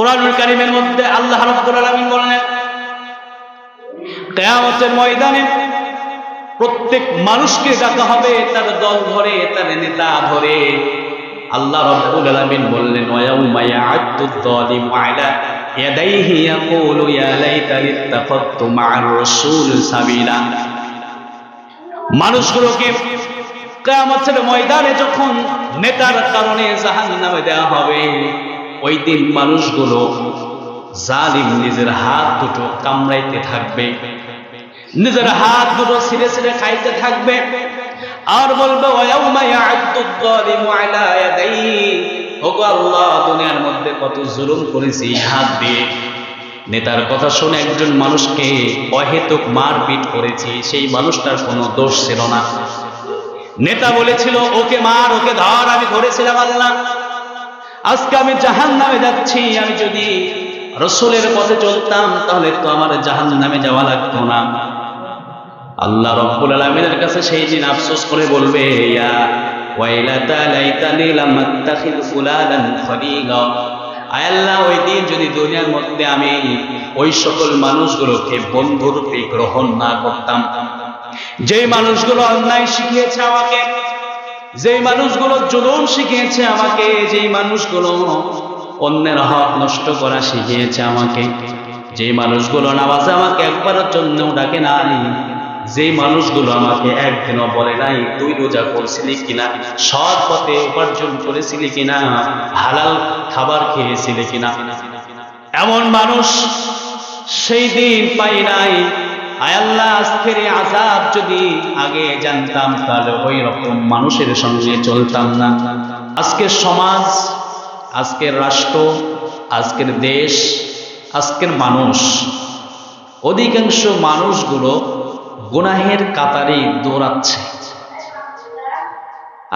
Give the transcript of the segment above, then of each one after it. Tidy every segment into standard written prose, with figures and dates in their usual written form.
কুরআনুল কারীমের মধ্যে আল্লাহ রাব্বুল আলামিন বলেন, কিয়ামতের ময়দানে প্রত্যেক মানুষকে ডাকা হবে তার দল ধরে, তার নেতা ধরে। আল্লাহ রাব্বুল আলামিন বললেন, ওয়ায়াউমা ইয়া'আদ্দুদ যালিমু আলা ইয়াদাইহি ইয়াকুলু ইয়া লাইতানি ইত্তাখাযতু মা'আর রাসূল সাবিলা। মানুষগুলোকে কিয়ামতের ময়দানে যখন নেতার কারণে জাহান্নামে দেওয়া হবে, ওই দিন মানুষগুলো জালিম নিজের হাত দুটো কামড়াইতে থাকবে, নিজের হাত দুটো ছিঁড়ে ছিঁড়ে খাইতে থাকবে, আর বলবে ওয়ায়াউমা ইয়া'আদ্দুদ যালিমু আলা ইয়াদাইহি, ওগো আল্লাহ দুনিয়ার মধ্যে কত জুলুম করেছি হাত দিয়ে। নেতার কথা শুনে একজন মানুষকে অহেতুক মারপিট করেছি, সেই মানুষটার কোনো দোষ ছিল না। নেতা বলেছিল ওকে মার, ওকে ধর, আমি ধরেছিলাম আল্লাহ, আজকে আমি জাহান্নামে যাচ্ছি। আমি যদি রাসূলের পথে চলতাম তাহলে তো আমার জাহান্নামে যাওয়া লাগতো না। আল্লাহ রাব্বুল আলামিনের কাছে সেই দিন আফসোস করে বলবে, ইয়া ওয়াইলাতা লাইতানি লাম আত্তাখিয ফুলানান খলিলা। আয় আল্লাহ, ওই দিন যদি দুনিয়ার মধ্যে আমি ওই সকল মানুষগুলোকে বন্ধুরূপে গ্রহণ না করতাম, যেই মানুষগুলো অন্যায় শিখিয়েছে আমাকে, যেই মানুষগুলো জুলুম শিখিয়েছে আমাকে, যেই মানুষগুলো অন্যের হক নষ্ট করা শিখিয়েছে আমাকে, যেই মানুষগুলো নামাজে আমাকে একবারের জন্যও ডাকে নাই, যেই মানুষগুলো আমাকে একদিনও বলে নাই তুই রোজা করছিলি কিনা, সৎ পথে উপার্জন করেছিলি কিনা, হালাল খাবার খেয়েছিলি কিনা, এমন মানুষ সেই দিন পাই নাই। আয় আল্লাহ, আজকের এই আযাব যদি আগে জানতাম তাহলে ওই রকম মানুষের সঙ্গে চলতাম না। আজকের সমাজ, আজকের রাষ্ট্র, আজকের দেশ, আজকের মানুষ, অধিকাংশ মানুষগুলো গুনাহের কাতারে দৌড়াচ্ছে।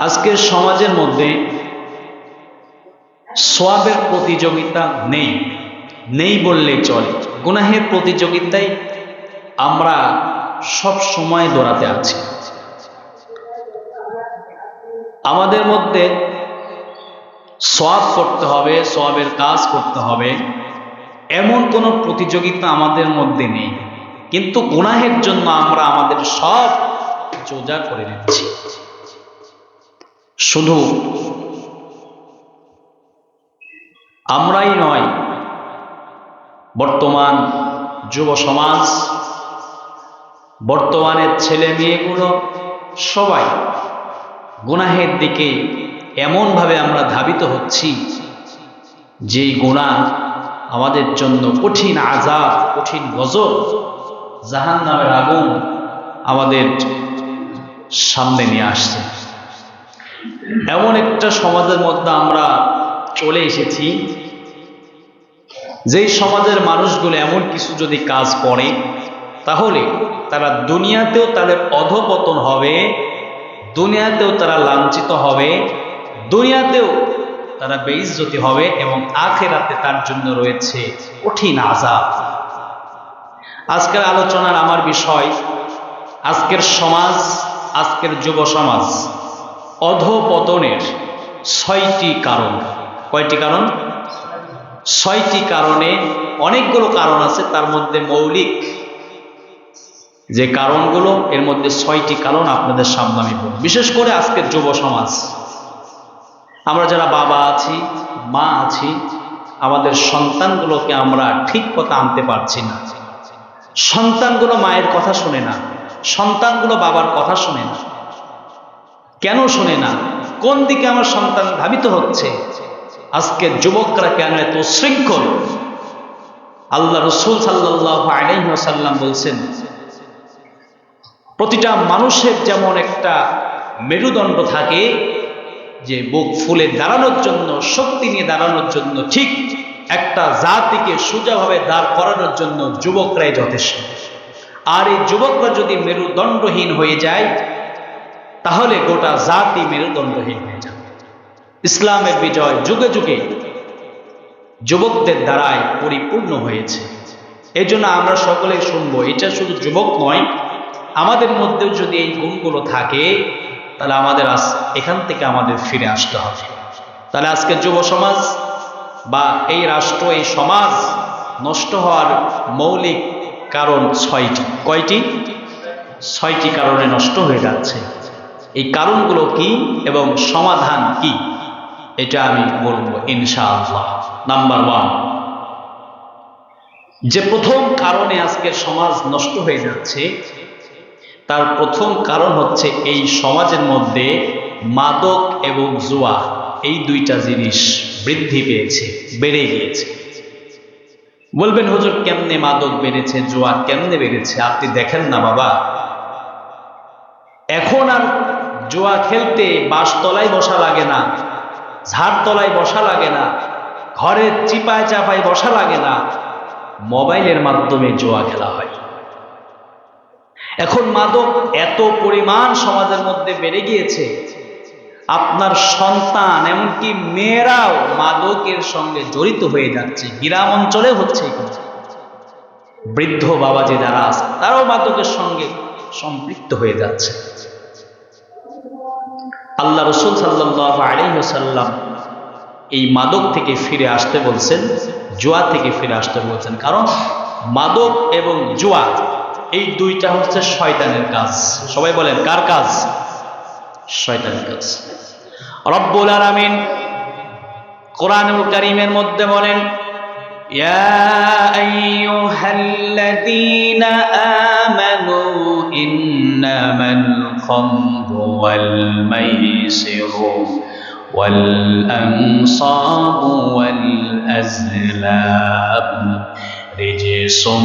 আজকের সমাজের মধ্যে সওয়াবের প্রতিযোগিতা নেই, নেই বললেই চলে। গুনাহের প্রতিযোগিতায় আমরা সব সময় দৌড়াতে আছি। আমাদের মধ্যে সওয়াব করতে হবে, সওয়াবের কাজ করতে হবে, এমন কোনো প্রতিযোগিতা আমাদের মধ্যে নেই, কিন্তু গুনাহের জন্য আমরা আমাদের সব সোজা করে দিচ্ছি। শুধু আমরাই নয়, বর্তমান যুব সমাজ, বর্তমানের ছেলে মেয়েগুলো সবাই গুনাহের দিকে এমনভাবে আমরা ধাবিত হচ্ছি যে গুনাহ আমাদের জন্য কঠিন আযাব, কঠিন গজব, জাহান্নামের আগুন আমাদের সামনে নিয়ে আসছে। এমন একটা সমাজের মধ্যে আমরা চলে এসেছি, যেই সমাজের মানুষগুলো এমন কিছু যদি কাজ করে তাহলে তারা দুনিয়াতেও তাদের অধঃপতন হবে, দুনিয়াতেও তারা লাঞ্ছিত হবে, দুনিয়াতেও তারা বেইজ্জতি হবে, এবং আখিরাতে তার জন্য রয়েছে কঠিন আযাব। আজকের আলোচনার আমার বিষয়, আজকের সমাজ, আজকের যুব সমাজ অধঃপতনের ৬টি কারণ। কয়টি কারণ? ৬টি কারণে, অনেকগুলো কারণ আছে, তার মধ্যে মৌলিক যে কারণগুলো, এর মধ্যে ৬টি কারণ আপনাদের সামনে আমি বলব। বিশেষ করে আজকের যুব সমাজ, আমরা যারা বাবা আছি, মা আছি, আমাদের সন্তানগুলোকে আমরা ঠিক পথে আনতে পারছি না। সন্তানগুলো মায়ের কথা শোনে না, সন্তানগুলো বাবার কথা শোনে না। কেন শোনে না? কোন দিকে আমার সন্তান ধাবিত হচ্ছে? আজকের যুবকরা কেন এত শৃঙ্খল? আল্লাহ রাসূল সাল্লাল্লাহু আলাইহি ওয়াসাল্লাম বলছেন, প্রতিটা মানুষের যেমন একটা মেরুদণ্ড থাকে, যে বুক ফুলে দাঁড়ানোর জন্য, শক্তি নিয়ে দাঁড়ানোর জন্য, ঠিক একটা জাতিকে সোজাভাবে দাঁড় করানোর জন্য যুবকরাই যথেষ্ট। আর এই যুবকরা যদি মেরুদণ্ডহীন হয়ে যায় তাহলে গোটা জাতি মেরুদণ্ডহীন হয়ে যাবে। ইসলামের বিজয় যুগে যুগে যুবকদের দ্বারাই পরিপূর্ণ হয়েছে। এই জন্য আমরা সকলে শুনবো, এটা শুধু যুবক নয়, আমাদের মধ্যেও যদি এই গুণগুলো থাকে তাহলে আমাদের এখান থেকে আমাদের ফিরে আসতে হবে। তাহলে আজকে যুব সমাজ বা এই রাষ্ট্র, এই সমাজ নষ্ট হওয়ার মৌলিক কারণ 6টি। কয়টি? 6টি কারণে নষ্ট হয়ে যাচ্ছে। এই কারণগুলো কি এবং সমাধান কি, এটা আমি বলবো ইনশাআল্লাহ। নাম্বার 1, যে প্রথম কারণে আজকের সমাজ নষ্ট হয়ে যাচ্ছে, তার প্রথম কারণ হচ্ছে এই সমাজের মধ্যে মাদক এবং জুয়া, এই দুইটা জিনিস বৃদ্ধি পেয়েছে, বেড়ে গিয়েছে। বলবেন হুজুর কেমনে মাদক বেড়েছে, জুয়া কেমনে বেড়েছে? আপনি দেখেন না বাবা, এখন আর জুয়া খেলতে বাঁশতলায় বসা লাগে না, ঝাড়তলায় বসা লাগে না, ঘরের চিপায় চাপায় বসা লাগে না, মোবাইলের মাধ্যমে জুয়া খেলা হয়। এখন মাদক এত পরিমাণ সমাজের মধ্যে বেড়ে গিয়েছে, আপনার সন্তান এমনকি মেয়েরাও মাদকের সঙ্গে জড়িত হয়ে যাচ্ছে। গ্রাম অঞ্চলে হচ্ছে, বৃদ্ধ বাবাজি যারা আছে তারাও মাদকের সঙ্গে সম্পৃক্ত হয়ে যাচ্ছে। আল্লাহ রাসূল সাল্লাল্লাহু আলাইহি ওয়াসাল্লাম এই মাদক থেকে ফিরে আসতে বলছেন, জুয়া থেকে ফিরে আসতে বলছেন। কারণ মাদক এবং জুয়া এই দুইটা হচ্ছে শয়তানের কাজ। সবাই বলেন কার কাজ? শয়তানের কাজ। রব্বুল আলামিন কোরআনুল কারীমের মধ্যে বলেন, ইয়া আইয়ুহাল্লাযীনা আমানু ইন্নামাল খামরু ওয়াল মাইসিরু ওয়াল আনসাবু ওয়াল আজলাম রিজসুম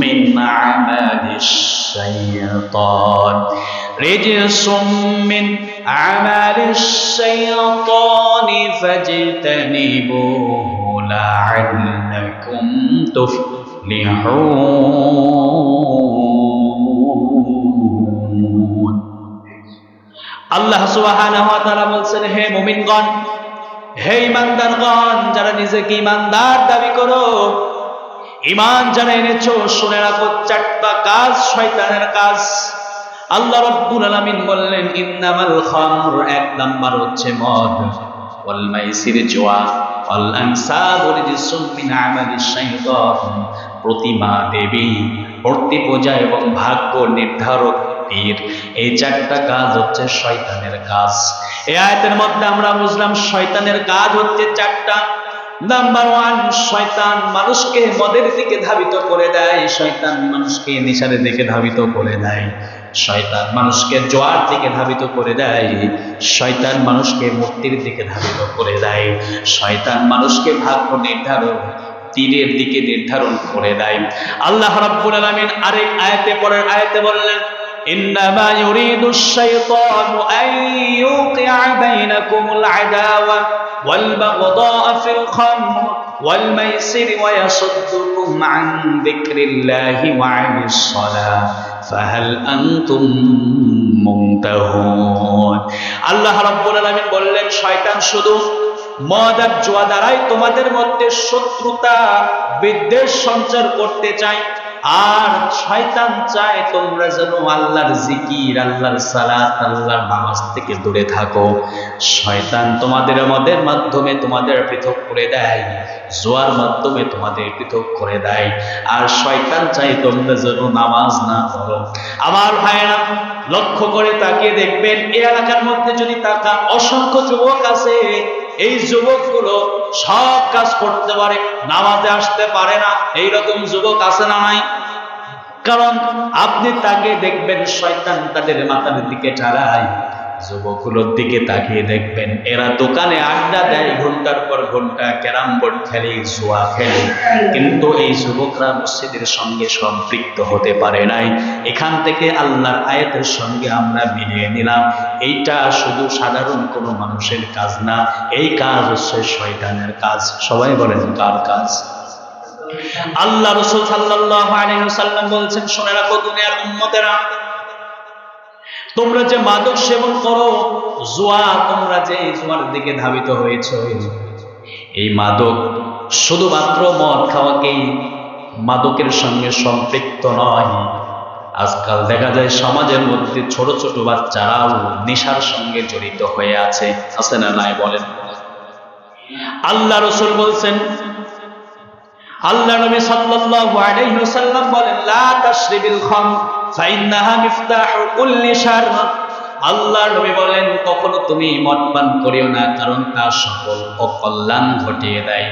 মিন আমালিশ শাইতান রিজসুম মিন আমালিশ শাইতানি ফাজতানিবুহু লাআল্লাকুম তুফলিহুন। আল্লাহ সুবহানাহু ওয়া তাআলা বলছেন, হে মুমিনগণ, হে ঈমানদারগণ, যারা নিজেকে ঈমানদার দাবি করো, ঈমান যারা এনেছো, শুনে রাখো 4টা কাজ শয়তানের কাজ। আল্লাহ রাব্বুল আলামিন বললেন, ইন্নামাল খামর, 1 নাম্বার হচ্ছে মদ, ওয়াল মাইসির জুয়া, ওয়াল আনসাবু রিজসুম মিন আমালিশ শাইতান, প্রতিমা দেবী, মূর্তি পূজা এবং ভাগ্য নির্ধারক পীর, এই 4টা কাজ হচ্ছে শয়তানের কাজ। এই আয়াতের মধ্যে আমরা বুঝলাম শয়তানের কাজ হচ্ছে 4টা। নাম্বার 1, শয়তান মানুষকে মদের দিকে ধাবিত করে দেয়, শয়তান মানুষকে নেশার দিকে ধাবিত করে দেয়, শয়তান মানুষকে জোয়ার দিকে ধাবিত করে দেয়, শয়তান মানুষকে মূর্তির দিকে ধাবিত করে দেয়, শয়তান মানুষকে ভাগ্য নির্ধারণ তীরের দিকে নির্ধারণ করে দেয়। আল্লাহ রাব্বুল আলামিন আরেক আয়াতে, পরের আয়াতে বললেন, ইন্নামা ইউরিদুশ শাইতানু আন ইউকিআ বাইনাকুমুল আদাওয়া ওয়াল বাগদাআ ফিল খামর ওয়াল মাইসির ওয়া ইয়াসুদ্দুকুম আন যিকরিল্লাহি ওয়া আনিস সালাহ ফাহাল আনতুম মুনতাহুন। আল্লাহ রাব্বুল আলামিন বললেন, শয়তান শুধু মদ আর জুয়া দ্বারাই তোমাদের মধ্যে শত্রুতা বিদ্বেষ সঞ্চার করতে চায়, আর শয়তান চায় তোমরা যেন আল্লাহর জিকির, আল্লাহর সালাত, আল্লাহর নামাজ থেকে দূরে থাকো। শয়তান তোমাদের মদের মাধ্যমে তোমাদের পৃথক করে দেয়, জুয়ার মাধ্যমে তোমাদের পৃথক করে দেয়, আর শয়তান চায় তোমরা যেন নামাজ না পড়ো। আমার ভাইয়েরা, লক্ষ্য করে তাকিয়ে দেখবেন, এই এলাকার মধ্যে যদি তাকান, অসংখ্য যুবক আছে, এই যুবকগুলো সব কাজ করতে পারে, নামাজে আসতে পারে না, এইরকম যুবক আছে না নাই? কারণ আপনি তাকে দেখবেন, শয়তান তাদের মাথার দিকে ঠাড়ায়। যুবকগুলোর দিকে তাকিয়ে দেখবেন, এরা দোকানে আড্ডা দেয়, ঘন্টার পর ঘন্টা ক্যারাম বোর্ড খেলে, জুয়া খেলে, কিন্তু এই যুবকরা মসজিদের সঙ্গে সম্পৃক্ত হতে পারে নাই। এখান থেকে আল্লাহর আয়াতের সঙ্গে আমরা মিলিয়ে নিলাম, এইটা শুধু সাধারণ কোনো মানুষের কাজ না, এই কাজ হচ্ছে শয়তানের কাজ। সবাই বলেন কার কাজ? আল্লাহ রাসূল সাল্লাল্লাহু আলাইহি ওয়াসাল্লাম বলছেন, শুনে রাখো দুনিয়ার উম্মতেরা, তোমরা যে মাদক সেবন করো, জুয়া, তোমরা যে জুয়ার দিকে ধাবিত হয়েছ, এই মাদক শুধুমাত্র মদ খাওয়াকেই মাদকের সঙ্গে সম্পৃক্ত নয়। আজকাল দেখা যায় সমাজের মধ্যে ছোট ছোট বাচ্চারাও নেশার সঙ্গে জড়িত হয়ে আছে না নাই? বলেন। আল্লাহ রাসূল বলছেন, আল্লাহ নবী সাল্লাল্লাহু আলাইহি ওয়াসাল্লাম বলেন, লা তাশরিবিল খাম ফাইন্নাহা মিফতাহু কুল্লি শার। আল্লাহ নবী বলেন, কখনো তুমি মদ পান করিও না, কারণ তা সকল অকল্যাণ ঘটিয়ে দেয়।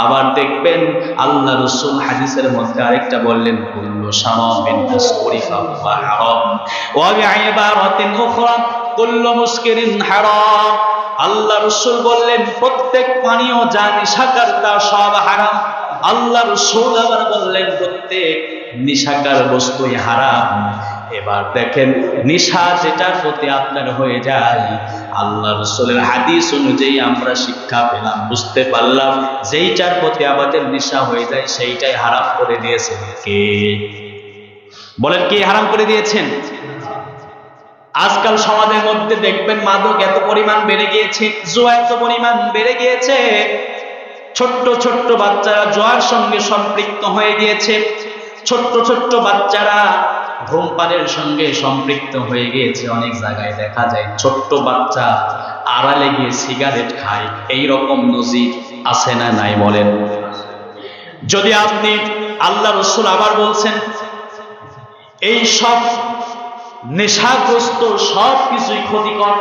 আবার দেখবেন আল্লাহ রাসূল হাদিসের মধ্যে আরেকটা বললেন, কুল্লু শারাবিন মুসকিরিন ফাহুয়া হারাম ওয়া বিইবারাতিন উখরা কুল্লু মুসকিরিন হারাম। আল্লাহ রাসূল বললেন, প্রত্যেক পানীয় যা নেশাকার তা সব হারাম। আল্লাহ রাসূল আবার বললেন, প্রত্যেক নেশাকার বস্তুই হারাম। এবার দেখেন, নেশা যেটার প্রতি আপনার হয়ে যায়, আল্লাহ রাসূলের হাদিস অনুযায়ী আমরা শিক্ষা পেলাম, বুঝতে পারলাম, যেইটার প্রতি আমাদের নেশা হয়ে যায় সেইটাই হারাম করে দিয়েছেন কে? বলেন, কে হারাম করে দিয়েছেন? আজকাল সমাজের মধ্যে দেখবেন মাদক এত পরিমাণ বেড়ে গিয়েছে, জুয়া এত পরিমাণ বেড়ে গিয়েছে, ছোট্ট ছোট্ট বাচ্চারা জুয়ার সঙ্গে সম্পৃক্ত হয়ে গিয়েছে, ছোট্ট ছোট্ট বাচ্চারা ধূমপানের সঙ্গে সম্পৃক্ত হয়ে গিয়েছে। অনেক জায়গায় দেখা যায় ছোট্ট বাচ্চা আড়ালে গিয়ে সিগারেট খায়। এইরকম নজির আছে না নাই বলেন? যদি আপনি, আল্লাহ রাসূল আবার বলছেন, এই সব নেশাগ্রস্ত সব কিছুই ক্ষতিকর,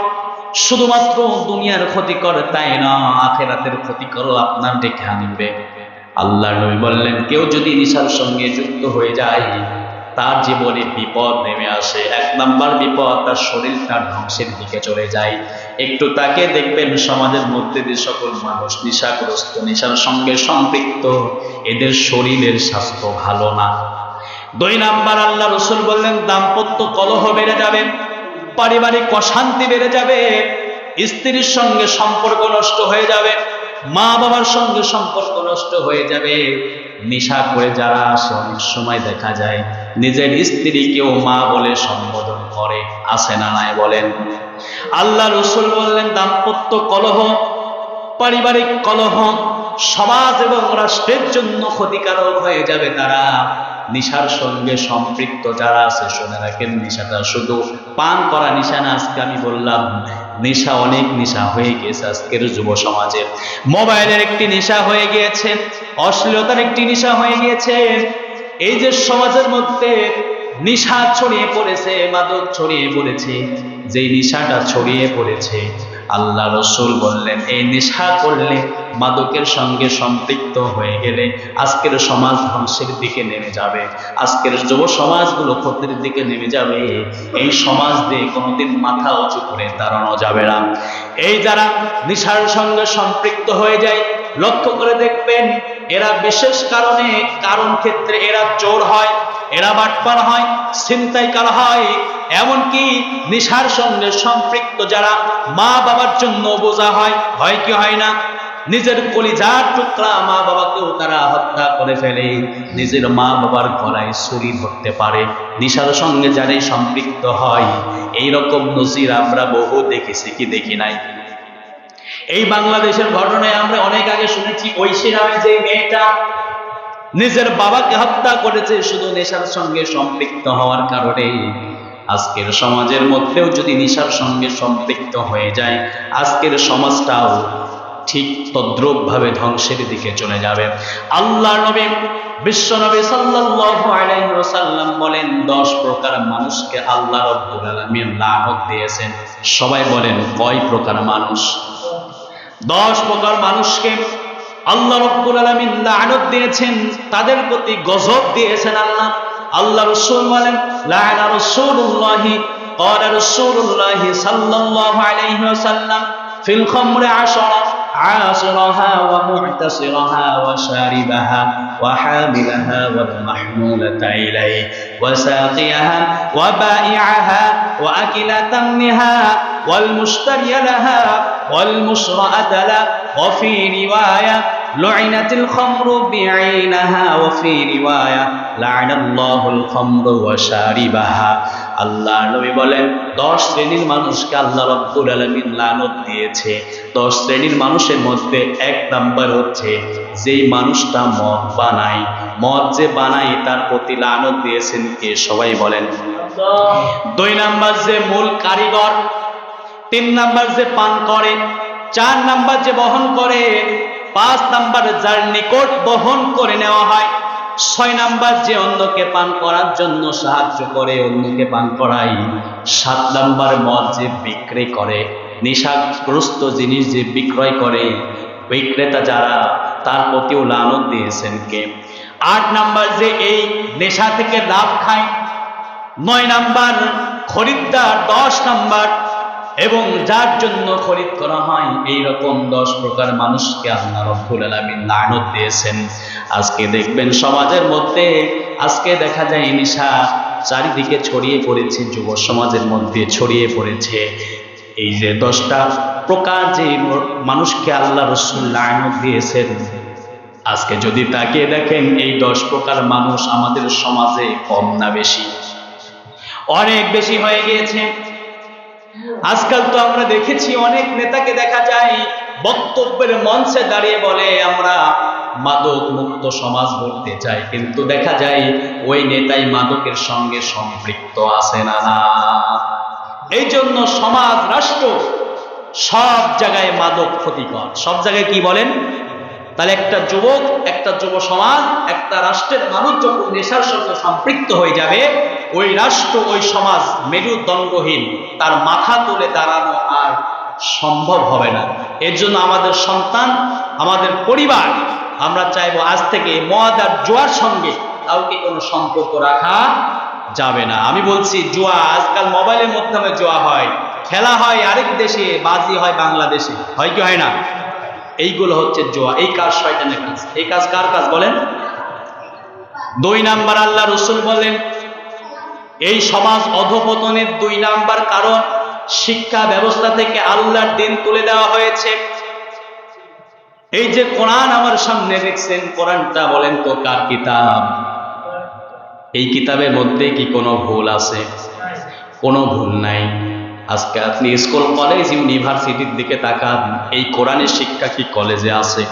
শুধুমাত্র দুনিয়ার ক্ষতিকর তাই না, আখিরাতের ক্ষতিকরও আপনার ডেকে আনবে। আল্লাহ নবী বললেন, কেউ যদি নেশার সঙ্গে যুক্ত হয়ে যায় তার জীবনে বিপদ নেমে আসে। এক নাম্বার বিপদ, তার শরীরটা ধ্বংসের দিকে চলে যায়। একটু তাকে দেখবেন সমাজের মধ্যে যে সকল মানুষ নেশাগ্রস্ত, নেশার সঙ্গে সম্পৃক্ত, এদের শরীরের স্বাস্থ্য ভালো না। দুই নাম্বার, আল্লাহ রাসূল বললেন, দাম্পত্য কলহ বেড়ে যাবে, পারিবারিক অশান্তি বেড়ে যাবে, স্ত্রীর সঙ্গে সম্পর্ক নষ্ট হয়ে যাবে, মা বাবার সঙ্গে সম্পর্ক নষ্ট হয়ে যাবে। নেশা করে যারা আসে, অনেক সময় দেখা যায় নিজের স্ত্রীকেও মা বলে সম্বোধন করে, আছে না নাই বলেন? আল্লাহ রাসূল বললেন, দাম্পত্য কলহ, পারিবারিক কলহ সমাজ এবং রাষ্ট্রের জন্য ক্ষতিকারক হয়ে যাবে। তারা নেশার সঙ্গে সম্পৃক্ত যারা আছে, শুনে রাখেন, নেশাটা শুধু পান করা নেশা না। আজকে আমি বললাম নেশা, অনেক নেশা হয়ে গেছে আজকের যুব সমাজের। মোবাইলের একটি নেশা হয়ে গিয়েছে, অশ্লীলতার একটি নেশা হয়ে গিয়েছে। এই যে সমাজের মধ্যে নেশা ছড়িয়ে পড়েছে, মাদক ছড়িয়ে পড়েছে, যেই নেশাটা ছড়িয়ে পড়েছে, আল্লাহ রাসূল বললেন, এই নেশা করলে, মাদকের সঙ্গে সম্পৃক্ত হয়ে গেলে আজকের সমাজ ধ্বংসের দিকে নেমে যাবে, আজকের যুব সমাজগুলো ক্ষতির দিকে নেমে যাবে। এই সমাজ দিয়ে কোনোদিন মাথা উঁচু করে দাঁড়ানো যাবে না। এই যারা নেশার সঙ্গে সম্পৃক্ত হয়ে যায়, লক্ষ্য করে দেখবেন, এরা বিশেষ কারণ ক্ষেত্রে এরা চোর হয়, এরা বাটপার হয়, ছিনতাইকার হয়। এমনকি নেশার সঙ্গে সম্পৃক্ত যারা মা বাবার জন্য বোঝা হয়, হয় কি হয় না? নিজের কলিজার টুকরা মা বাবাকেও তারা হত্যা করে ফেলে, নিজের মা বাবার গলায় ছুরি ধরতে পারে। নেশার সঙ্গে যারাই সম্পৃক্ত হয়, এইরকম নজির আমরা বহু দেখেছি, কি দেখি নাই? এই বাংলাদেশের ঘটনায় আমরা অনেক আগে শুনেছি, ঐশী নামে যে মেয়েটা নিজের বাবাকে হত্যা করেছে শুধু নেশার সঙ্গে সম্পৃক্ত হওয়ার কারণে। আজকের সমাজের মধ্যেও যদি নেশার সঙ্গে সম্পৃক্ত হয়ে যায়, আজকের সমাজটাও ঠিক তদ্রূপ ভাবে ধ্বংসের দিকে চলে যাবে। আল্লাহর নবী, বিশ্ব নবী সাল্লাল্লাহু আলাইহি ওয়াসাল্লাম বলেন, 10 প্রকার মানুষকে আল্লাহ রাব্বুল আলামিন লানত দিয়েছেন। সবাই বলেন, কয় প্রকার মানুষ? 10 প্রকার মানুষকে আল্লাহ রাব্বুল আলামিন লানত দিয়েছেন, তাদের প্রতি গজব দিয়েছেন আল্লাহ। আল্লাহ রাসূল বলেন, লা'না রাসূলুল্লাহি ক্বালা রাসূলুল্লাহি সাল্লাল্লাহু আলাইহি ওয়াসাল্লাম ফিল খামরি 10 عاصرها ومعتصرها وشاربها وحاملها والمحمولة إليه وساقيها وبائعها وأكل ثمنها والمشتري لها والمشرأة له وفي رواية لعنت الخمر بعينها وفي رواية لعن الله الخمر وشاربها। আল্লাহ নবী বলেন, 10 শ্রেণীর মানুষকে আল্লাহ রাব্বুল আলামিন লানত দিয়েছে। 10 শ্রেণীর মানুষের মধ্যে 1 নাম্বার হচ্ছে যেই মানুষটা মদ বানায়। মদ যে বানায় তার প্রতি লানত দিয়েছেন কে? সবাই বলেন। 2 নাম্বার যে মূল কারিগর। 3 নাম্বার যে পান করে। 4 নাম্বার যে বহন করে, 5 নাম্বার যার নিকট বহন করে নেওয়া হয়, 6 নাম্বার যে অন্যকে পান করার জন্য সাহায্য করে, অন্যকে পান করায়, 7 নাম্বার মদ যে বিক্রি করে, নেশাগ্রস্ত জিনিস যে বিক্রয় করে, বিক্রেতা যারা, তার প্রতিও লানত দিয়েছেন কে। 8 নাম্বার যে এই নেশা থেকে লাভ খায়, 9 নাম্বার খরিদ্দার, 10 নাম্বার এবং যার জন্য খরিদ করা হয়, এইরকম 10 প্রকার মানুষকে আল্লাহ রাব্বুল আলামিন লানত দিয়েছেন। আজকে দেখবেন সমাজের মধ্যে, আজকে দেখা যায় নেশা চারিদিকে ছড়িয়ে পড়েছে, যুব সমাজের মধ্যে ছড়িয়ে পড়েছে। এই যে 10টা প্রকার যে মানুষকে আল্লাহ রাসূল লানত দিয়েছেন, আজকে যদি তাকিয়ে দেখেন এই 10 প্রকার মানুষ আমাদের সমাজে কম না বেশি? অনেক বেশি হয়ে গিয়েছে। আজকাল তো আমরা দেখেছি অনেক নেতাকে দেখা যায় বক্তব্যের মঞ্চে দাঁড়িয়ে বলে আমরা মাদক মুক্ত সমাজ গড়তে চাই, কিন্তু দেখা যায় ওই নেতাই মাদকের সঙ্গে সম্পৃক্ত আছে না। এই জন্য সমাজ, রাষ্ট্র, সব জায়গায় মাদক ক্ষতিকর। সব জায়গায় কি বলেন? তাহলে একটা যুবক, একটা যুব সমাজ, একটা রাষ্ট্রের মানুষ যখন নেশার সঙ্গে সম্পৃক্ত হয়ে যাবে, ওই রাষ্ট্র, ওই সমাজ মেরুদণ্ডহীন, তার মাথা তুলে দাঁড়ানো আর সম্ভব হবে না। এর জন্য আমাদের সন্তান, আমাদের পরিবার, আমরা চাইবো আজ থেকে মদ আর জুয়ার সঙ্গে কাউকে কোনো সম্পর্ক রাখা যাবে না। আমি বলছি জুয়া, আজকাল মোবাইলের মাধ্যমে জুয়া হয়, খেলা হয় আরেক দেশে, বাজি হয় বাংলাদেশে, হয় কি হয় না? এইগুলো হচ্ছে জুয়া। এই কাজ শয়তানের কাজ। এই কাজ কার কাজ বলেন? 2 নাম্বার আল্লাহ রাসূল বলেন এই সমাজ অধপতনের 2 নাম্বার কারণ, শিক্ষা ব্যবস্থা থেকে আল্লাহর দ্বীন তুলে দেওয়া হয়েছে। এই যে কোরআন আমার সামনে দেখছেন, কোরআনটা বলেন তো কার কিতাব? এই কিতাবের মধ্যে কি কোনো ভুল আছে? কোনো ভুল নাই। আজকে আপনি স্কুল, কলেজ, ইউনিভার্সিটির দিকে তাকান, এই কোরআনের শিক্ষা কি কলেজে আছে?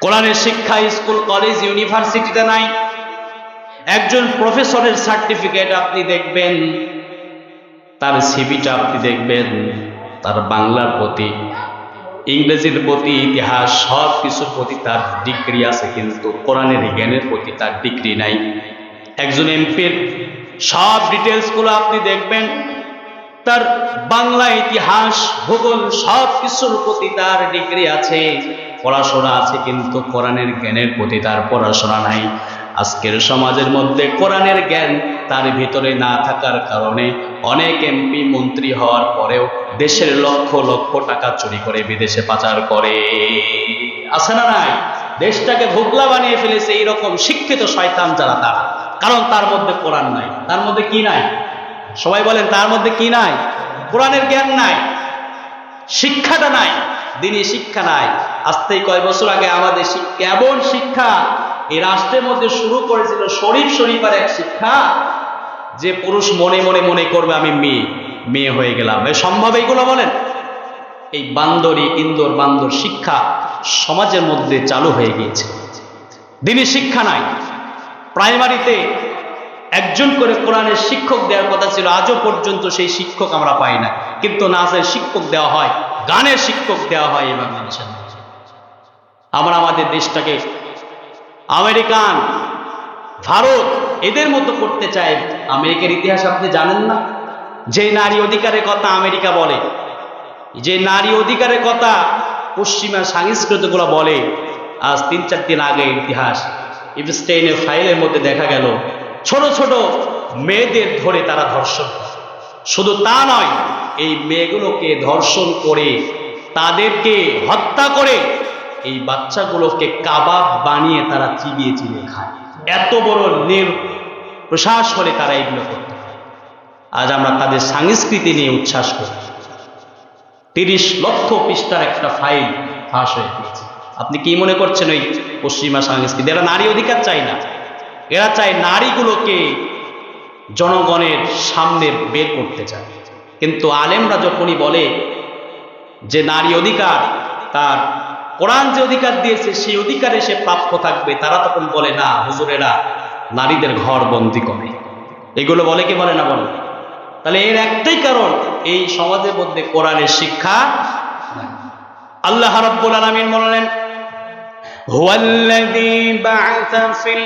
কোরআনের শিক্ষা স্কুল, কলেজ, ইউনিভার্সিটিতে নাই। একজন প্রফেসরের সার্টিফিকেট আপনি দেখবেন, তার সিভিটা আপনি দেখবেন, তার বাংলার প্রতি, ইংরেজির প্রতি, ইতিহাস, সব কিছুর প্রতি তার ডিগ্রি আছে, কিন্তু কোরআনের জ্ঞানের প্রতি তার ডিগ্রি নাই। একজন এমপির সব ডিটেলসগুলো আপনি দেখবেন, তার বাংলা, ইতিহাস, ভূগোল, সব কিছুর প্রতি তার ডিগ্রি আছে, পড়াশোনা আছে, কিন্তু কোরআনের জ্ঞানের প্রতি তার পড়াশোনা নাই। আজকের সমাজের মধ্যে কোরআনের জ্ঞান তার ভিতরে না থাকার কারণে অনেক এমপি মন্ত্রী হওয়ার পরেও দেশের লক্ষ লক্ষ টাকা চুরি করে বিদেশে পাচার করে। আছে না নাই? দেশটাকে ভোগলা বানিয়ে ফেলেছে এইরকম শিক্ষিত শয়তান যারা, তারা। কারণ তার মধ্যে কোরআন নাই। তার মধ্যে কি নাই? সবাই বলেন, তার মধ্যে কি নাই? কোরআনের জ্ঞান নাই, শিক্ষাটা নাই, দিনী শিক্ষা নাই। আজ থেকে কয়েক বছর আগে আমাদের কেমন শিক্ষা এই রাষ্ট্রের মধ্যে শুরু করেছিল, শরীফার এক শিক্ষা, যে পুরুষ মনে মনে মনে করবে আমি মেয়ে হয়ে গেলাম। এ সম্ভব এইগুলো বলেন? এই বান্দরি, ইন্দোর বান্দর শিক্ষা সমাজের মধ্যে চালু হয়ে গিয়েছে। দিনী শিক্ষা নাই। প্রাইমারিতে একজন করে কোরআনের শিক্ষক দেওয়ার কথা ছিল, আজও পর্যন্ত সেই শিক্ষক আমরা পাই না। কিন্তু নাচের শিক্ষক দেওয়া হয়, গানের শিক্ষক দেওয়া হয় এই বাংলাদেশের। আমরা আমাদের দেশটাকে আমেরিকান, ভারত এদের মতো করতে চাই। আমেরিকার ইতিহাস আপনি জানেন না? যে নারী অধিকারের কথা আমেরিকা বলে, যে নারী অধিকারের কথা পশ্চিমা সংস্কৃতিগুলো বলে, আজ 3-4 দিন আগে ইতিহাস ইপস্টেইনের ফাইলের মধ্যে দেখা গেল ছোট ছোট মেয়েদের ধরে তারা ধর্ষণ। শুধু তা নয়, এই মেয়েগুলোকে ধর্ষণ করে, তাদেরকে হত্যা করে, এই বাচ্চাগুলোকে কাবাব বানিয়ে তারা চিবিয়ে চিবিয়ে খায়। এত বড় প্রশাস হলে তারা এগুলো করতে পারে। আজ আমরা তাদের সংস্কৃতি নিয়ে উচ্ছ্বাস করি। 30 লক্ষ পৃষ্ঠার একটা ফাইল ফাঁস হয়ে গিয়েছে। আপনি কি মনে করছেন ওই পশ্চিমা সংস্কৃতি? এরা নারী অধিকার চায় না, এরা চায় নারীগুলোকে জনগণের সামনে বের করতে চায়। কিন্তু আলেমরা যখনই বলে যে নারী অধিকার, তার কোরআন যে অধিকার দিয়েছে সেই অধিকারে সে প্রাপ্য থাকবে, তারা তখন বলে না, হুজুরেরা নারীদের ঘর বন্দি করে। এগুলো বলে কি বলে না? বলে। তাহলে এর একটাই কারণ, এই সমাজের মধ্যে কোরআনের শিক্ষা নাই। আল্লাহ রাব্বুল আলামিন বললেন, হুয়াল্লাযী বা'আসা ফিল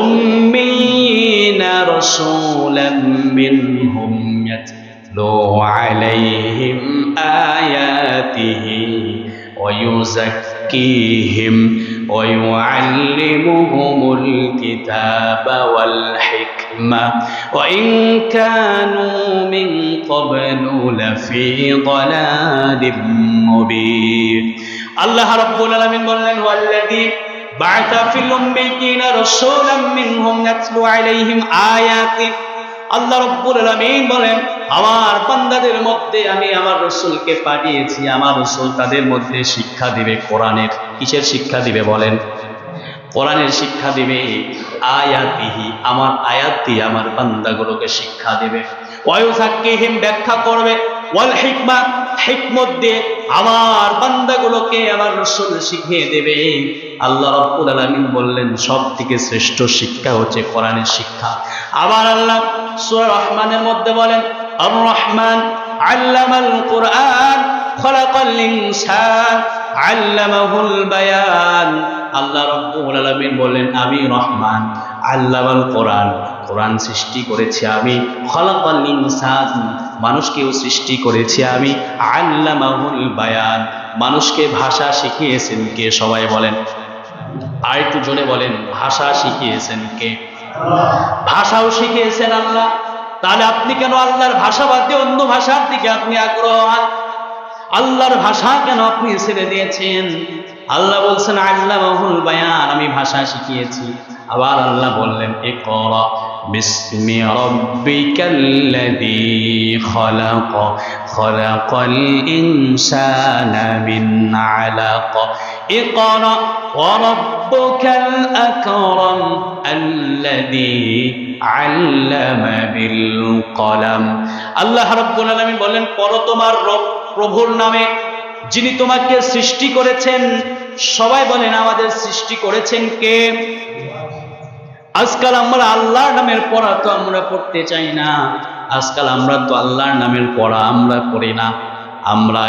উম্মিয়িনা রাসূলাম মিনহুম ইয়াতলু আলাইহিম আয়াতিহি ওয়া ইউযাক্কিহিম ওয়া ইউআল্লিমুহুমুল কিতাবা ওয়াল হিকমা ওয়া ইন কানূ মিন ক্বাবলু লাফী দালালিম মুবিন। আল্লাহ রাব্বুল আলামিন বললেন, হুয়াল্লাযী বা'আসা ফিল উম্মিয়িনা রাসূলাম মিনহুম ইয়াতলু আলাইহিম আয়াতি। আল্লাহ রাব্বুল আলামিন বলেন, আমার বান্দাদের মধ্যে আমি আমার রাসূলকে পাঠিয়েছি, আমার রাসূল তাদের মধ্যে শিক্ষা দিবে কোরআনের। কিসের শিক্ষা দিবে বলেন? কোরআনের শিক্ষা দিবে। আয়াতিহি, আমার আয়াত দিয়ে আমার বান্দাগুলোকে শিক্ষা দিবে। ওয়া ইউযাক্কিহিম, ব্যাখ্যা করবে। ওয়াল হিকমা, হিকমত দিয়ে আমার বান্দাগুলোকে আমার রাসূল শিখিয়ে দেবে। আল্লাহ রাব্বুল আলামিন বললেন, সবথেকে শ্রেষ্ঠ শিক্ষা হচ্ছে কোরআনের শিক্ষা। আবার আল্লাহ সূরা রহমানের মধ্যে বলেন, আর রহমান আল্লামাল কুরআন খলাকাল ইনসান আল্লামাহুল বায়ান। আল্লাহ রাব্বুল আলামিন বলেন, আমি রহমান, আল্লামাল কোরআন, কোরআন সৃষ্টি করেছি আমি, খলাকাল ইনসান, মানুষকেও সৃষ্টি করেছি আমি, আল্লামাহুল বায়ান, মানুষকে ভাষা শিখিয়েছেন কে? সবাই বলেন, আর একটু জোরে বলেন, ভাষা শিখিয়েছেন কে? ভাষাও শিখিয়েছেন আল্লাহ। তাহলে আপনি কেন আল্লাহর ভাষা বাদ দিয়ে অন্য ভাষার দিকে আপনি আগ্রহ? আল্লাহর ভাষা কেন আপনি ছেড়ে দিয়েছেন? আল্লাহ বলছেন আল্লামাহুল বায়ান, আমি ভাষা শিখিয়েছি। আবার আল্লাহ বললেন, ইকরা বিসমি রাব্বিকাল্লাযী খলাক খলাকাল ইনসানা মিন আলাক ইকরা ওয়া রাব্বুকাল আকরাম আল্লাযী আল্লামা বিল কলম। আল্লাহ রাব্বুল আলামিন বলেন, পড়ো তোমার রব প্রভুর নামে, যিনি তোমাকে সৃষ্টি করেছেন। সবাই বলেন, আমাদের সৃষ্টি করেছেন কে? আজকাল আমরা আল্লাহর নামের পড়া তো আমরা পড়তে চাই না। আজকাল আমরা তো আল্লাহর নামের পড়া আমরা পড়ি না। আমরা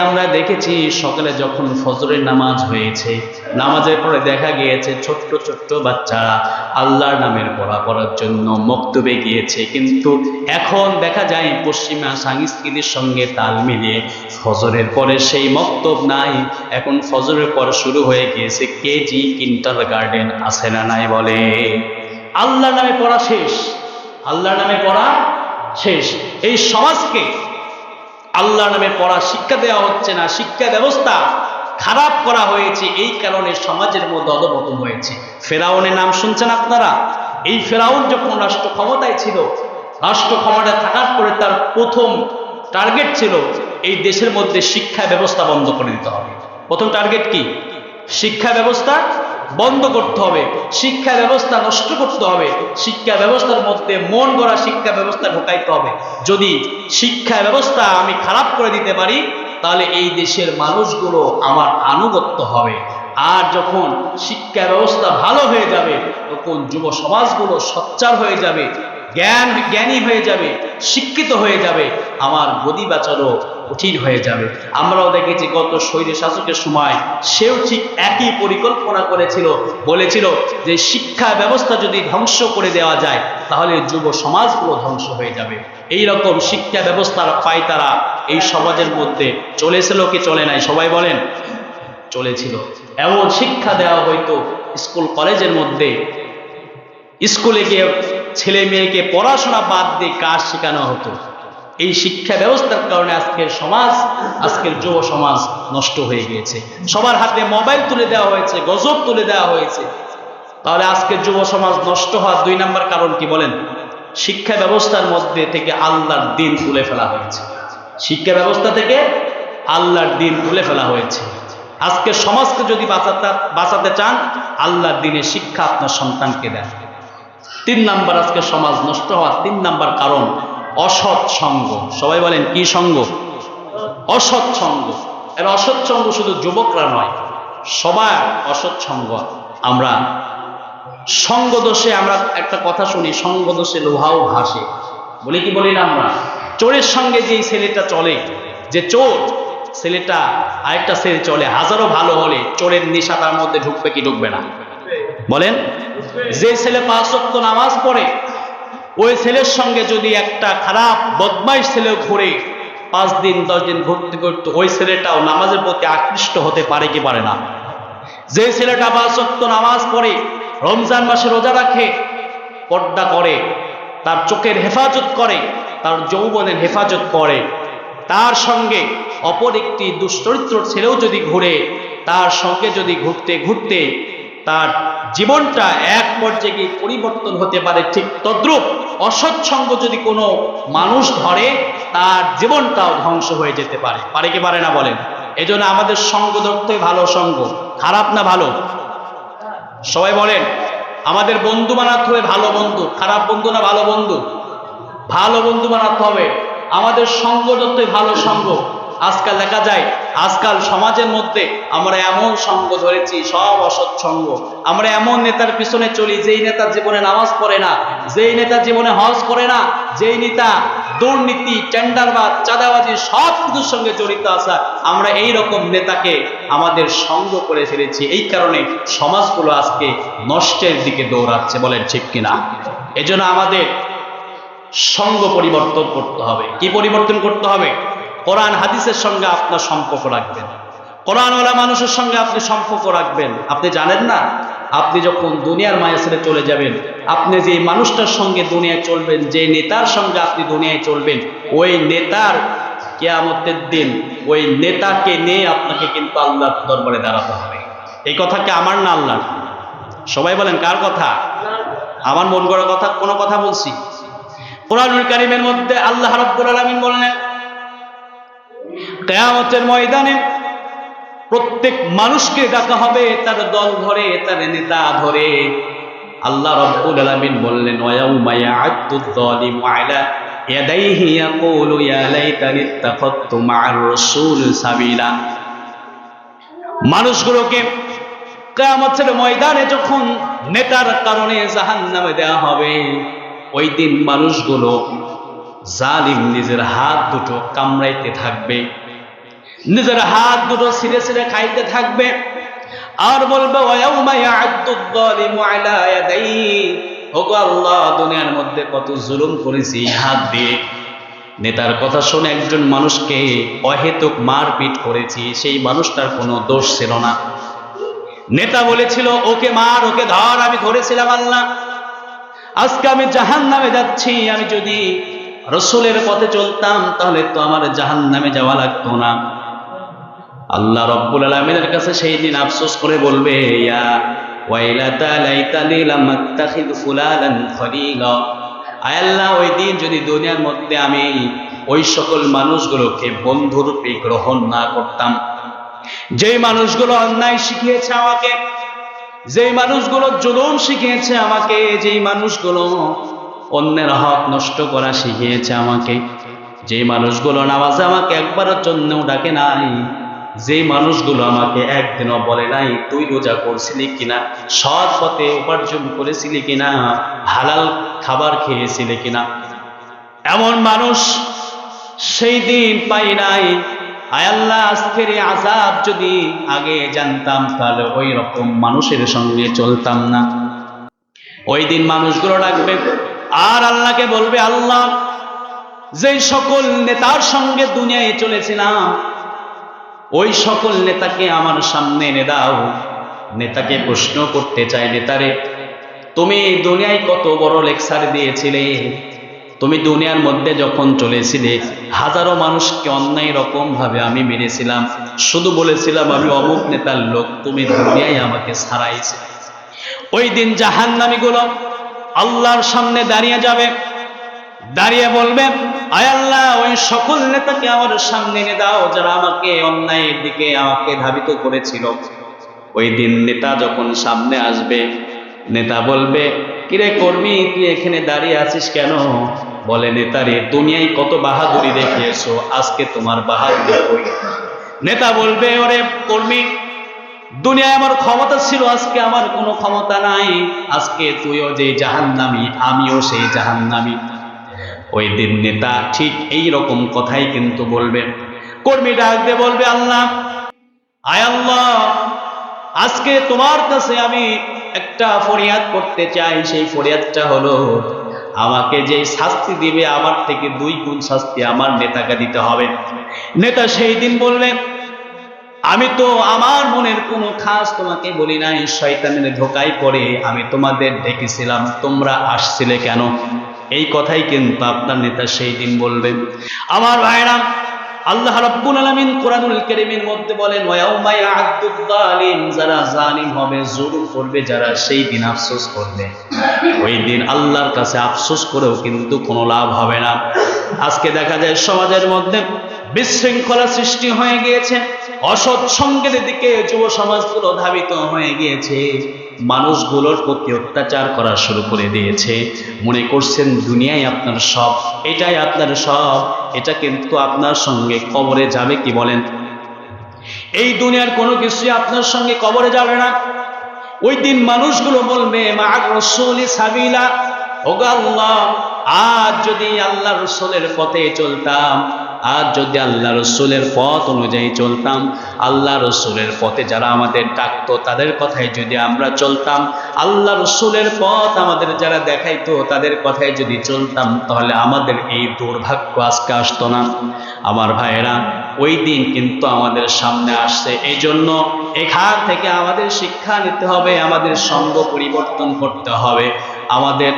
আমরা দেখেছি সকালে যখন ফজরের নামাজ হয়েছে, নামাজের পরে দেখা গিয়েছে ছোট্ট ছোট্ট বাচ্চারা আল্লাহর নামের পড়া পড়ার জন্য মক্তবে গিয়েছে। কিন্তু এখন দেখা যায় পশ্চিমা সংস্কৃতির সঙ্গে তাল মিলিয়ে ফজরের পরে সেই মক্তব নাই। এখন ফজরের পর শুরু হয়ে গিয়েছে কেজি, কিন্ডারগার্টেন, আছে না নাই? বলে আল্লাহর নামে পড়া শেষ, আল্লাহর নামে পড়া শেষ। এই সমাজকে আল্লাহর নামে পড়া শিক্ষা দেওয়া হচ্ছে না, শিক্ষা ব্যবস্থা খারাপ করা হয়েছে। এই কারণে সমাজের মধ্যে অধঃপতন হয়েছে। ফেরাউনের নাম শুনছেন আপনারা? এই ফেরাউন যখন রাষ্ট্র ক্ষমতায় ছিল, রাষ্ট্র ক্ষমতায় থাকার পরে তার প্রথম টার্গেট ছিল এই দেশের মধ্যে শিক্ষা ব্যবস্থা বন্ধ করে দিতে হবে। প্রথম টার্গেট কি? শিক্ষা ব্যবস্থা বন্ধ করতে হবে, শিক্ষা ব্যবস্থা নষ্ট করতে হবে, শিক্ষা ব্যবস্থার মধ্যে মন গড়া শিক্ষা ব্যবস্থা ঢোকাইতে হবে। যদি শিক্ষা ব্যবস্থা আমি খারাপ করে দিতে পারি, তাহলে এই দেশের মানুষগুলো আমার আনুগত্য হবে। আর যখন শিক্ষা ব্যবস্থা ভালো হয়ে যাবে, তখন যুব সমাজগুলো সোচ্চার হয়ে যাবে, জ্ঞানী হয়ে যাবে, শিক্ষিত হয়ে যাবে, আমার গদি বাঁচানো কঠিন হয়ে যাবে। আমরাও দেখেছি গত স্বৈর শাসকের সময় সেও ঠিক একই পরিকল্পনা করেছিল, বলেছিল যে শিক্ষা ব্যবস্থা যদি ধ্বংস করে দেওয়া যায় তাহলে যুব সমাজগুলো ধ্বংস হয়ে যাবে। এই রকম শিক্ষা ব্যবস্থার পায়তারা এই সমাজের মধ্যে চলেছিল কি চলে নাই? সবাই বলেন, চলেছিল। এমন শিক্ষা দেওয়া হয়তো স্কুল কলেজের মধ্যে, স্কুলে গিয়ে ছেলে মেয়েকে পড়াশোনা বাদ দিয়ে কাজ শেখানো হতো। এই শিক্ষা ব্যবস্থার কারণে আজকের সমাজ, আজকের যুব সমাজ নষ্ট হয়ে গিয়েছে। সবার হাতে মোবাইল তুলে দেওয়া হয়েছে, গজব তুলে দেওয়া হয়েছে। তাহলে আজকের যুব সমাজ নষ্ট হওয়ার 2 নম্বর কারণ কি বলেন? শিক্ষা ব্যবস্থার মধ্যে থেকে আল্লাহর দ্বীন তুলে ফেলা হয়েছে। শিক্ষা ব্যবস্থা থেকে আল্লাহর দ্বীন তুলে ফেলা হয়েছে। আজকের সমাজকে যদি বাঁচাতে চান, আল্লাহর দ্বীনের শিক্ষা আপনার সন্তানকে দেন। 3 নম্বর আজকের সমাজ নষ্ট হওয়ার 3 নম্বর কারণ অসৎ সঙ্গ। সবাই বলেন, কি সঙ্গ? অসৎ সঙ্গ। এর অসৎ সঙ্গ শুধু যুবকরা নয়, সবার অসৎ সঙ্গ। আমরা সঙ্গ দোষে, আমরা একটা কথা শুনি, সঙ্গ দোষে লোহাও ভাসে, বলি কি বলি না আমরা? চোরের সঙ্গে যে ছেলেটা চলে, যে চোর, ছেলেটা আরেকটা ছেলে চলে, হাজারো ভালো হলে চোরের নেশা তার মধ্যে ঢুকবে কি ঢুকবে না? বলেন। যে ছেলে 5 ওয়াক্ত নামাজ পড়ে ওই ছেলের সঙ্গে যদি একটা খারাপ বদমাইশ ছেলে ঘুরে 5 দিন 10 দিন ঘুরতে ঘুরতে ওই ছেলেটাও নামাজের প্রতি আকৃষ্ট হতে পারে কি পারে না? যে ছেলেটা 5 ওয়াক্ত নামাজ পড়ে, রমজান মাসে রোজা রাখে, পর্দা করে, তার চোখের হেফাজত করে, তার যৌবনের হেফাজত করে, তার সঙ্গে অপর একটি দুশ্চরিত্র ছেলেও যদি ঘুরে, তার সঙ্গে যদি ঘুরতে ঘুরতে তার জীবনটা এক পর্যায়ে গিয়ে পরিবর্তন হতে পারে, ঠিক তদ্রূপ অসৎসঙ্গ যদি কোনো মানুষ ধরে তার জীবনটাও ধ্বংস হয়ে যেতে পারে। পারে কি পারে না বলেন? এজন্য আমাদের সঙ্গ ধরতে ভালো সঙ্গ, খারাপ না ভালো? সবাই বলেন। আমাদের বন্ধু বানাতে হবে ভালো বন্ধু, খারাপ বন্ধু না ভালো বন্ধু? ভালো বন্ধু বানাতে হবে। আমাদের সঙ্গ ধরতে ভালো সঙ্গ। আজকাল দেখা যায়, আজকাল সমাজের মধ্যে আমরা এমন সঙ্গ ধরেছি সব অসৎ সঙ্গ। আমরা এমন নেতার পিছনে চলি যেই নেতার জীবনে নামাজ পড়ে না, যেই নেতার জীবনে হজ করে না, যেই নেতা দুর্নীতি, টেন্ডারবাজ, চাঁদাবাজি সব কিছুর সঙ্গে জড়িত আছে। আমরা এই রকম নেতাকে আমাদের সঙ্গ করে ফেলেছি। এই কারণে সমাজগুলো আজকে নষ্টের দিকে দৌড়াচ্ছে। বলেন ঠিক কিনা? এজন্য আমাদের সঙ্গ পরিবর্তন করতে হবে। কি পরিবর্তন করতে হবে? কোরআন হাদিসের সঙ্গে আপনার সম্পর্ক রাখবেন, কোরআনওয়ালা মানুষের সঙ্গে আপনি সম্পর্ক রাখবেন। আপনি জানেন না, আপনি যখন দুনিয়ার মায়া ছেড়ে চলে যাবেন, আপনি যে মানুষটার সঙ্গে দুনিয়ায় চলবেন, যে নেতার সঙ্গে আপনি দুনিয়ায় চলবেন, ওই নেতার কিয়ামতের দিন ওই নেতাকে নিয়ে আপনাকে কিন্তু আল্লাহর দরবারে দাঁড়াতে হবে। এই কথা কি আমার না আল্লাহর? সবাই বলেন কার কথা? আমার মন গড়া কথা? কোনো কথা বলছি? কোরআনুল কারীমের মধ্যে আল্লাহ রাব্বুল আলামিন বললেন, কিয়ামতের ময়দানে প্রত্যেক মানুষকে ডাকা হবে তার দল ধরে, তার নেতা ধরে। আল্লাহ রাব্বুল আলামিন বললেন, ওয়ায়াউমা ইয়া'আদ্দুয যালিমু আলা ইয়াদাইহি ইয়াকুলু ইয়া লাইতানি ইত্তাখাযতু মা'আর রাসূল সাবিলা। মানুষগুলোকে কিয়ামতের ময়দানে যখন নেতার কারণে জাহান্নামে দেওয়া হবে, ওই দিন মানুষগুলো জালিম নিজের হাত দুটো কামড়াইতে থাকবে, নিজের হাত দুটো ছিঁড়ে ছিঁড়ে খাইতে থাকবে, আর বলবে ওয়ায়াউমা ইয়া'আদ্দুয যালিমু আলা ইয়াদাইহি, ওগো আল্লাহ দুনিয়ার মধ্যে কত জুলুম করেছি হাত দিয়ে। নেতার কথা শুনে একজন মানুষকে অহেতুক মারপিট করেছি, সেই মানুষটার কোনো দোষ ছিল না। নেতা বলেছিল ওকে মার, ওকে ধর, আমি ধরেছিলাম আল্লাহ। আজকে আমি জাহান্নামে যাচ্ছি, আমি যদি রাসূলের পথে চলতাম তাহলে তো আমার জাহান্নামে যাওয়া লাগতো না। আল্লাহ রাব্বুল আলামিনের কাছে সেই দিন আফসোস করে বলবে, ইয়া ওয়াইলাতা লাইতানি লাম আত্তাখিযু ফুলানান খলিলা। আয় আল্লাহ, ওই দিন যদি দুনিয়ার মধ্যে আমি ওই সকল মানুষগুলোকে বন্ধুরূপে গ্রহণ না করতাম, যেই মানুষগুলো অন্যায় শিখিয়েছে আমাকে, যেই মানুষগুলো জুলুম শিখিয়েছে আমাকে, যেই মানুষগুলো অন্যের হক নষ্ট করা শিখিয়েছে আমাকে, যেই মানুষগুলো নামাজে আমাকে একবারের জন্যও ডাকে নাই, যেই মানুষগুলো আমাকে একদিনও বলে নাই তুই রোজা করছিলি কিনা, সৎ পথে উপার্জন করেছিলি কিনা, হালাল খাবার খেয়েছিলি কিনা, এমন মানুষ সেই দিন পাই নাই। আয় আল্লাহ, আজকের এই আযাব যদি আগে জানতাম তাহলে ওই রকম মানুষের সঙ্গে চলতাম না। ওই দিন মানুষগুলো ডাকবে আর আল্লাহকে বলবে, আল্লাহ যেই সকল নেতার সঙ্গে দুনিয়ায় চলেছিলাম ওই সকল নেতাকে আমার সামনে এনে দাও। নেতাকে প্রশ্ন করতে চাই, নেতারে তুমি দুনিয়ায় কত বড় লেকচার দিয়েছিলে, তুমি দুনিয়ার মধ্যে যখন চলেছিলে হাজারো মানুষকে অন্যায় রকম ভাবে আমি মেরেছিলাম, শুধু বলেছিলাম আমি অমুক নেতার লোক, তুমি দুনিয়ায় আমাকে ছাড়াইছে। ওই দিন জাহান্নামীগুলো আল্লাহর সামনে দাঁড়িয়ে যাবে, দাঁড়িয়ে বলবে, আয় আল্লাহ ওই সকল নেতাকে আমার সামনে এনে দাও যারা আমাকে অন্যায়ের দিকে আমাকে ধাবিত করেছিল। ওই দিন নেতা যখন সামনে আসবে, নেতা বলবে, কিরে কর্মী তুই এখানে দাঁড়িয়ে আছিস কেন? বলে, নেতারে দুনিয়ায় কত বাহাদুরি দেখিয়েছো, আজকে তোমার বাহাদুরি কই? নেতা বলবে, ওরে কর্মী দুনিয়ায় আমার ক্ষমতা ছিল, আজকে আমার কোনো ক্ষমতা নাই, আজকে তুইও যে জাহান্নামী আমিও সেই জাহান্নামী। ওই দিন নেতা ঠিক এই রকম কথাই কিন্তু বলবে। কর্মী ডাক দিয়ে বলবে, আল্লাহ, আয় আল্লাহ, আজকে তোমার কাছে আমি একটা ফরিয়াদ করতে চাই। সেই ফরিয়াদটা হলো, আমাকে যে শাস্তি দিবে আমার থেকে 2 গুণ শাস্তি আমার নেতাকে দিতে হবে। নেতা সেই দিন বললেন, আমি তো আমার মনের কোনো খাস তোমাকে বলি নাই, শয়তানের ধোকায় পড়ে আমি তোমাদের ডেকেছিলাম, তোমরা আসছিলে কেন? এই কথাই কিন্তু আপনার নেতা সেই দিন বলবেন। আমার ভাইরা, আল্লাহ রাব্বুল আলামিন কোরআনুল কারীমের মধ্যে বলেন, ওয়ায়াউমা ইয়া'আদ্দুয যালিম, যারা জালিম হবে, জুলুম করবে যারা, সেই দিন আফসোস করবে। ওই দিন আল্লাহর কাছে আফসোস করেও কিন্তু কোনো লাভ হবে না। আজকে দেখা যায় সমাজের মধ্যে বিশৃঙ্খলা সৃষ্টি হয়ে গিয়েছে, অসৎ সঙ্গের দিকে যুব সমাজগুলো ধাবিত হয়ে গিয়েছে, মানুষগুলোর প্রতি অত্যাচার করা শুরু করে দিয়েছে। মনে করছেন দুনিয়ায় আপনার সব, এটাই আপনার সব। এটা কিন্তু আপনার সঙ্গে কবরে যাবে। কি বলেন? এই দুনিয়ার কোনো কিছুই আপনার সঙ্গে কবরে যাবে না। ওই দিন মানুষগুলো বলবে, মা রাসূলি সাবিলা, ওগো আল্লাহ, আজ যদি আল্লাহ রাসূলের পথে চলতাম, আজ যদি আল্লাহ রসুলের পথ অনুযায়ী চলতাম, আল্লাহ রসুলের পথে যারা আমাদের ডাকতো তাদের কথায় যদি আমরা চলতাম, আল্লাহ রসুলের পথ আমাদের যারা দেখাইতো তাদের কথায় যদি চলতাম, তাহলে আমাদের এই দুর্ভাগ্য আজকে আসতো না। আমার ভাইয়েরা, ওই দিন কিন্তু আমাদের সামনে আসছে। এই জন্য এখান থেকে আমাদের শিক্ষা নিতে হবে, আমাদের সঙ্গ পরিবর্তন করতে হবে, আমাদের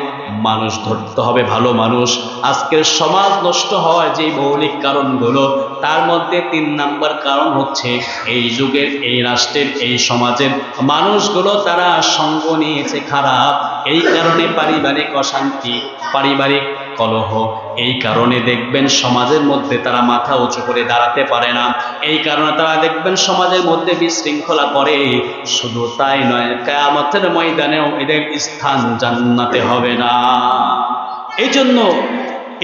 মানুষ ধরতে হবে, ভালো মানুষ। আজকের সমাজ নষ্ট হওয়ার যে মৌলিক কারণগুলো, তার মধ্যে 3 নাম্বার কারণ হচ্ছে এই যুগের, এই রাষ্ট্রের, এই সমাজের মানুষগুলো তারা সঙ্গ নিয়েছে খারাপ। এই কারণে পারিবারিক অশান্তি, পারিবারিক কলহ, এই কারণে দেখবেন সমাজের মধ্যে তারা মাথা উঁচু করে দাঁড়াতে পারে না। এই কারণে তারা দেখবেন সমাজের মধ্যে বিশৃঙ্খলা করে। শুধু তাই নয়, কিয়ামতের ময়দানেও এদের স্থান জান্নাতে হবে না। এই জন্য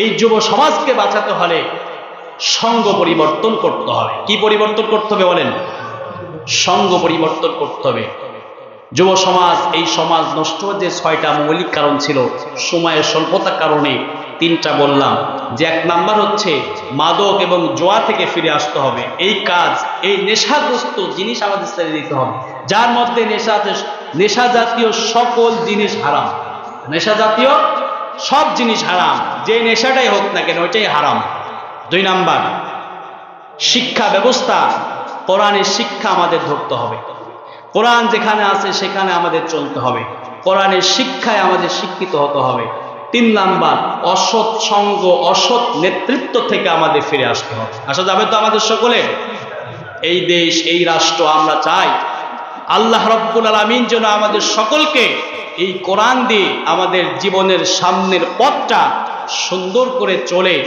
এই যুব সমাজকে বাঁচাতে হলে সঙ্গ পরিবর্তন করতে হবে। কি পরিবর্তন করতে হবে বলেন? সঙ্গ পরিবর্তন করতে হবে। যুব সমাজ, এই সমাজ নষ্ট হওয়ার যে 6টা মৌলিক কারণ ছিল, সময়ের স্বল্পতার কারণে 3টা বললাম। যে 1 নাম্বার হচ্ছে মাদক এবং জোয়া থেকে ফিরে আসতে হবে। এই কাজ, এই নেশাগ্রস্ত জিনিস আমাদের ছেড়ে দিতে হবে। যার মধ্যে নেশা জাতীয় সকল জিনিস হারাম, নেশা জাতীয় সব জিনিস হারাম, যে নেশাটাই হোক না কেন ওইটাই হারাম। 2 নাম্বার, শিক্ষা ব্যবস্থা, কোরআনের শিক্ষা আমাদের ধরতে হবে। কোরআন যেখানে আছে সেখানে আমাদের চলতে হবে, কোরআনের শিক্ষায় আমাদের শিক্ষিত হতে হবে। 3 নাম্বার, অসৎ সঙ্গ, অসৎ নেতৃত্ব থেকে আমাদের ফিরে আসতে হবে। আসা যাবে তো আমাদের সকলে? এই দেশ, এই রাষ্ট্র আমরা চাই আল্লাহ রাব্বুল আলামিন যেন আমাদের সকলকে এই কোরআন দিয়ে আমাদের জীবনের সামনের পথটা সুন্দর করে চলে।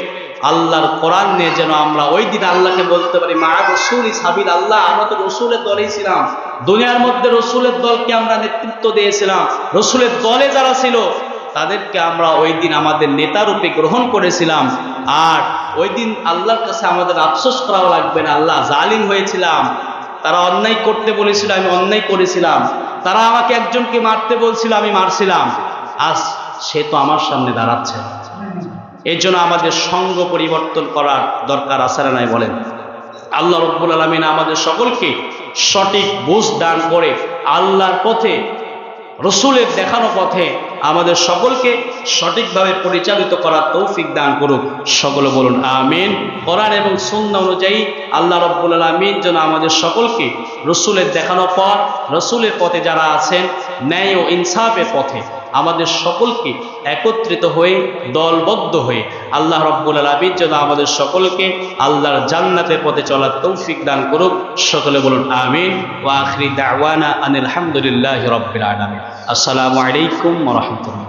আল্লাহর কোরআন নিয়ে যেন আমরা ওই দিন আল্লাহকে বলতে পারি, মা রাসূলি সাবিল, আল্লাহ, আমরা তো রসুলের দলেই ছিলাম, দুনিয়ার মধ্যে রসুলের দলকে আমরা নেতৃত্ব দিয়েছিলাম, রসুলের দলে যারা ছিল তাদেরকে আমরা ওই দিন আমাদের নেতা রূপে গ্রহণ করেছিলাম। আর ওই দিন আল্লাহর কাছে আমাদের আফসোস করাও লাগবে না, আল্লাহ, জালিম হয়েছিলাম, তারা অন্যায় করতে বলেছিল, আমি অন্যায় করেছিলাম, তারা আমাকে একজনকে মারতে বলছিল, আমি মারছিলাম, আজ সে তো আমার সামনে দাঁড়াচ্ছে। এর জন্য আমাদের সঙ্গ পরিবর্তন করার দরকার আছে না নাই বলেন? আল্লাহ রাব্বুল আলামিন আমাদের সকলকে সঠিক বুঝ দান করে আল্লাহর পথে, রসুলের দেখানো পথে আমাদের সকলকে সঠিকভাবে পরিচালিত করার তৌফিক দান করুক। সকলে বলুন আমিন। কোরআন এবং সুন্নাহ অনুযায়ী আল্লাহ রাব্বুল আলামিন যেন আমাদের সকলকে রসুলের দেখানো পথ, রসুলের পথে যারা আছেন, ন্যায় ও ইনসাফের পথে আমাদের সকলকে একত্রিত হয়ে, দলবদ্ধ হয়ে আল্লাহ রাব্বুল আলামিন যেন আমাদের সকলকে আল্লাহর জান্নাতের পথে চলার তৌফিক দান করুক। সকলে বলুন আমিন। ওয়া আখিরি দাওয়ানা আনিল হামদুলিল্লাহি রাব্বিল আলামিন। আসসালামু আলাইকুম ওয়া রাহমাতুল্লাহ।